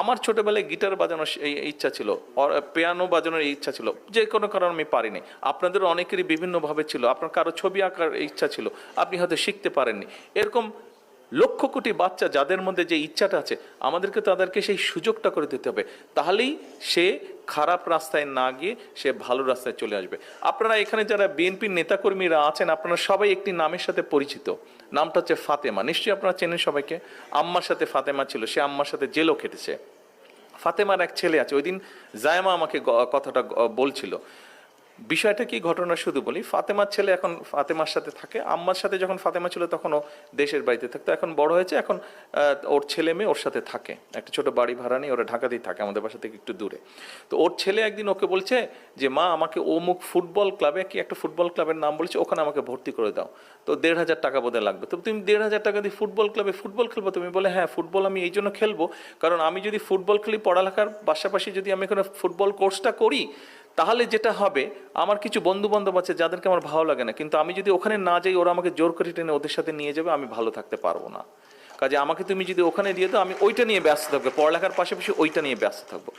আমার ছোটবেলায় গিটার বাজানোর ইচ্ছা ছিল, পিয়ানো বাজানোর ইচ্ছা ছিল, যে কোনো কারণে আমি পারিনি। আপনাদের অনেকেরই বিভিন্নভাবে ছিল, আপনার কারো ছবি আঁকার ইচ্ছা ছিল, আপনি হয়তো শিখতে পারেননি। এরকম লক্ষ কোটি বাচ্চা যাদের মধ্যে যে ইচ্ছাটা আছে, আমাদেরকে তাদেরকে সেই সুযোগটা করে দিতে হবে। তাহলেই সে খারাপ রাস্তায় না গিয়ে সে ভালো রাস্তায় চলে আসবে। আপনারা এখানে যারা বিএনপির নেতাকর্মীরা আছেন, আপনারা সবাই একটি নামের সাথে পরিচিত, নামটা হচ্ছে ফাতেমা। নিশ্চয়ই আপনারা চেনেন সবাইকে। আম্মার সাথে ফাতেমা ছিল, সে আম্মার সাথে জেলও খেটেছে। ফাতেমার এক ছেলে আছে, ওই দিন জায়মা আমাকে কথাটা বলছিল। বিষয়টা কি, ঘটনা শুধু বলি। ফাতেমার ছেলে এখন ফাতেমার সাথে থাকে। আম্মার সাথে যখন ফাতেমা ছিল তখন ও দেশের বাড়িতে থাকতো, এখন বড় হয়েছে, এখন ওর ছেলে মেয়ে ওর সাথে থাকে। একটা ছোট বাড়ি ভাড়া নিয়ে ওরা ঢাকাতেই থাকে, আমাদের বাসা থেকে একটু দূরে। তো ওর ছেলে একদিন ওকে বলছে যে মা, আমাকে অমুক ফুটবল ক্লাবে, কি একটা ফুটবল ক্লাবের নাম বলছে, ওখানে আমাকে ভর্তি করে দাও। তো 1,500 টাকা বোধহয় লাগবে। তো তুমি 1,500 টাকা দিয়ে ফুটবল ক্লাবে ফুটবল খেলবো? তুমি বলে হ্যাঁ, ফুটবল আমি এই জন্য খেলবো কারণ আমি যদি ফুটবল খেলি, পড়ালেখার পাশাপাশি যদি আমি এখানে ফুটবল কোর্সটা করি, তাহলে যেটা হবে, আমার কিছু বন্ধু বান্ধব আছে যাদেরকে আমার ভালো লাগে না, কিন্তু আমি যদি ওখানে না যাই, ওরা আমাকে জোর করে টেনে ওদের সাথে নিয়ে যাবে, আমি ভালো থাকতে পারবো না। কাজে আমাকে তুমি যদি ওখানে দিয়ে দাও, আমি ওইটা নিয়ে ব্যস্ত থাকবো, পড়ালেখার পাশাপাশি ওইটা নিয়ে ব্যস্ত থাকবো।